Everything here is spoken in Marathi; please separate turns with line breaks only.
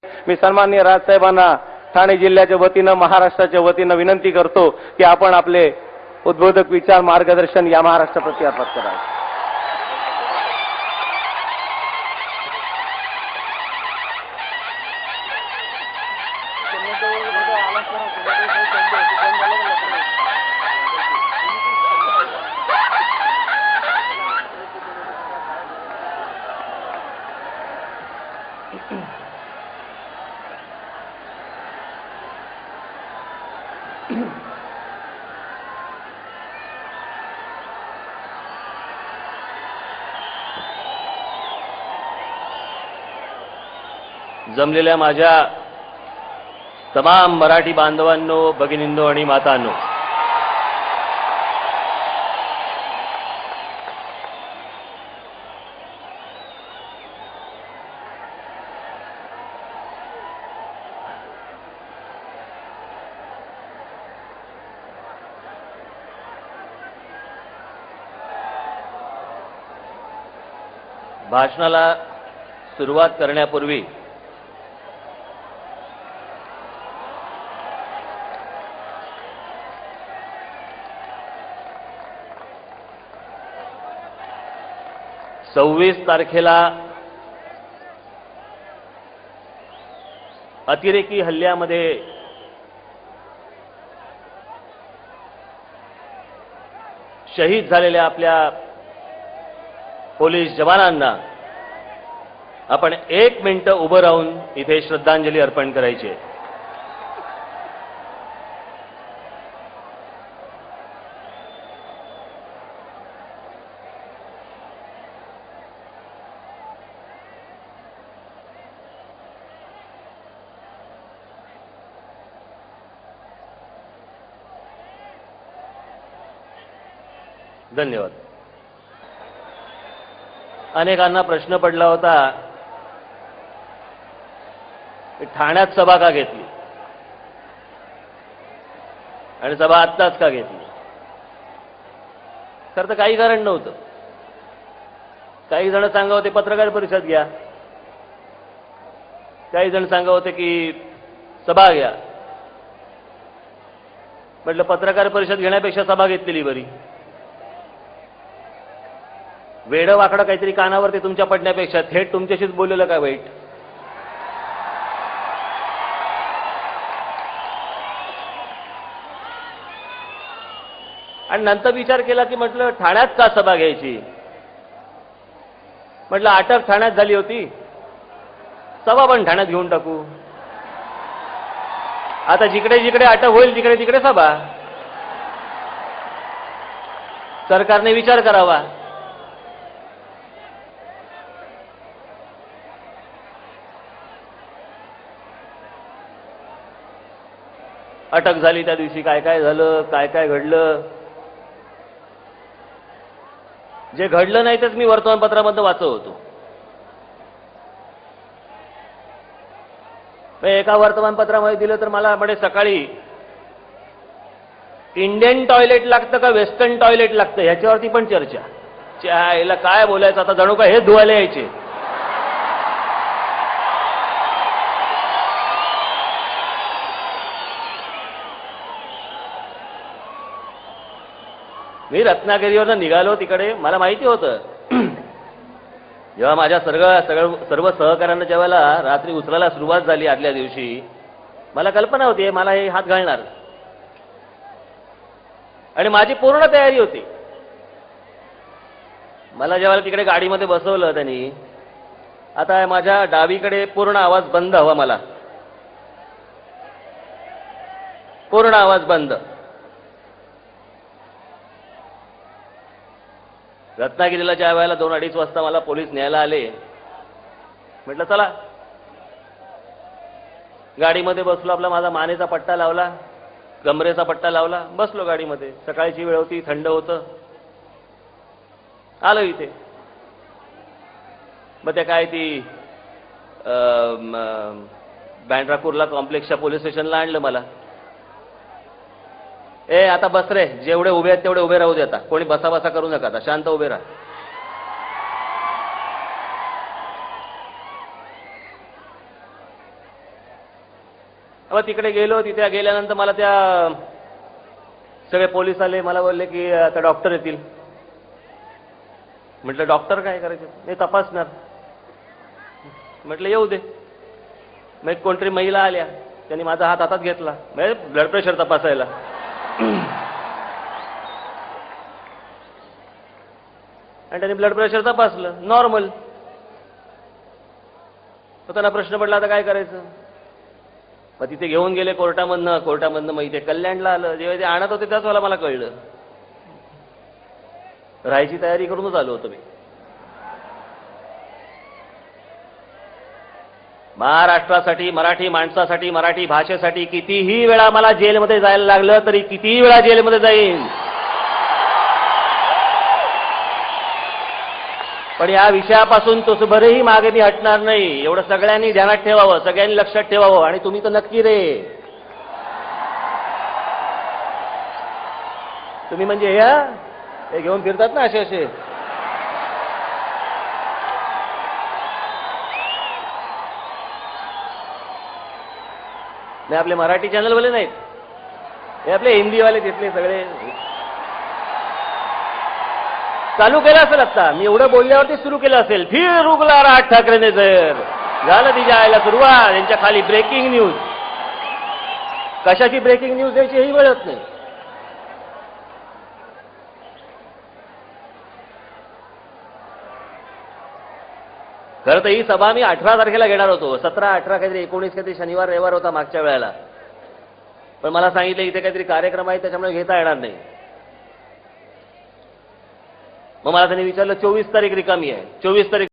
मी सन्माननीय राजसाहेबांना ठाणे जिल्ह्याच्या वतीनं महाराष्ट्राच्या वतीनं विनंती करतो की आपण आपले उद्बोधक विचार मार्गदर्शन या महाराष्ट्राप्रती अर्पण करावे.
जमलेल्या माझ्या तमाम मराठी बांधवांनो, भगिनींनो आणि मातांनो, भाषणाला सुरुवात करण्यापूर्वी सव्वीस तारखेला अतिरेकी हल्ल्यामध्ये शहीद झालेल्या आपल्या पोलीस जवानांना आपण 1 मिनिट उभं राहून इथे श्रद्धांजली अर्पण करायची आहे. धन्यवाद. अनेकांना प्रश्न पडला होता की ठाण्यात सभा का घेतली आणि सभा आत्ताच का घेतली. खरं तर काही कारण नव्हतं. काही जण सांगा होते पत्रकार परिषद घ्या, काही जण सांगा होते की सभा घ्या. म्हटलं पत्रकार परिषद घेण्यापेक्षा सभा घेतलेली बरी. वेडं वाकडं काहीतरी कानावरती तुमच्या पडण्यापेक्षा थेट तुमच्याशीच बोललेलं काय वाईट. आणि नंतर विचार केला की म्हटलं ठाण्यात का सभा घ्यायची. म्हटलं अटक ठाण्यात झाली होती, सभा पण ठाण्यात घेऊन टाकू. आता जिकडे जिकडे अटक होईल तिकडे तिकडे सभा. सरकारने विचार करावा. अटक झाली त्या दिवशी काय काय झालं, काय काय घडलं. जे घडलं नाही तेच मी वर्तमानपत्रामध्ये वाचत होतो. एका वर्तमानपत्रामध्ये दिलं तर मला म्हणे सकाळी इंडियन टॉयलेट लागतं का वेस्टर्न टॉयलेट लागतं ह्याच्यावरती पण चर्चा. याला काय बोलायचं आता, जणू का हे धुवायला यायचे. मी रत्नागिरीवरनं निघालो तिकडे. मला माहिती होतं जेव्हा माझ्या सर्व सहकाऱ्यांना जेव्हा रात्री उचलायला सुरुवात झाली आदल्या दिवशी, मला कल्पना होती मला हे हात घालणार आणि माझी पूर्ण तयारी होती. मला जेव्हा तिकडे गाडीमध्ये बसवलं त्यांनी, आता माझ्या डावीकडे पूर्ण आवाज बंद हवा, मला पूर्ण आवाज बंद. रत्नागिरीला ज्या वेळेला 2-2:30 वाजता मला पोलीस न्यायला आले, म्हटलं चला. गाडीमध्ये बसलो, आपला माझा मानेचा पट्टा लावला, कमरेचा पट्टा लावला, बसलो गाडीमध्ये. सकाळची वेळ होती, थंड होतं. आलो इथे. मग ते काय ती बँड्रा कुर्ला कॉम्प्लेक्सच्या पोलीस स्टेशनला आणलं मला. आता बस रे, जेवढे उभे आहेत तेवढे उभे राहू दे. आता कोणी बसा बसा करू नका, आता शांत उभे राहा. मग तिकडे गेलो. तिथे गेल्यानंतर मला त्या सगळे पोलीस आले. मला बोलले की आता डॉक्टर येतील. म्हटलं डॉक्टर काय करायचे? नाही तपासणार. म्हटलं येऊ दे. मग कोणतरी महिला आल्या. त्यांनी माझा हात हातात घेतला. म्हणजे ब्लड प्रेशर तपासायला. आणि त्यांनी ब्लड प्रेशर तपासलं. नॉर्मल. तर त्यांना प्रश्न पडला आता काय करायचं. मग तिथे घेऊन गेले कोर्टामधनं मग इथे कल्याणला आलं. जेव्हा ते आणत होते त्याच वेळेला मला कळलं. राहायची तयारी करूनच आलो होतो मी. महाराष्ट्रासाठी, मराठी माणसासाठी, मराठी भाषेसाठी कितीही वेळा मला जेलमध्ये जायला लागलं तरी कितीही वेळा जेलमध्ये जाईन. पण या विषयापासून तुसभरही मागे मी हटणार नाही. एवढं सगळ्यांनी ध्यानात ठेवावं, सगळ्यांनी लक्षात ठेवावं. आणि तुम्ही तर नक्की रे. तुम्ही म्हणजे हे घेऊन फिरतात ना असे. नाही आपले मराठी चॅनलवाले नाहीत. हे आपले हिंदीवाले तिथले सगळे. चालू केलं असेल आता. मी एवढं बोलल्यावरती सुरू केलं असेल. फिर रुगला राज ठाकरेने जर झालं तिच्या आयला सुरुवात. यांच्या खाली ब्रेकिंग न्यूज. कशाची ब्रेकिंग न्यूज द्यायची हेही कळत नाही. खरं तर ही सभा मी 18 तारखेला घेणार होतो. 17, 18 काहीतरी 19 काहीतरी शनिवार रविवार होता मागच्या वेळेला. पण मला सांगितलं इथे काहीतरी कार्यक्रम आहे त्याच्यामुळे घेता येणार नाही. मग मला त्यांनी विचारलं 24 तारीख रिकामी आहे. 24 तारीख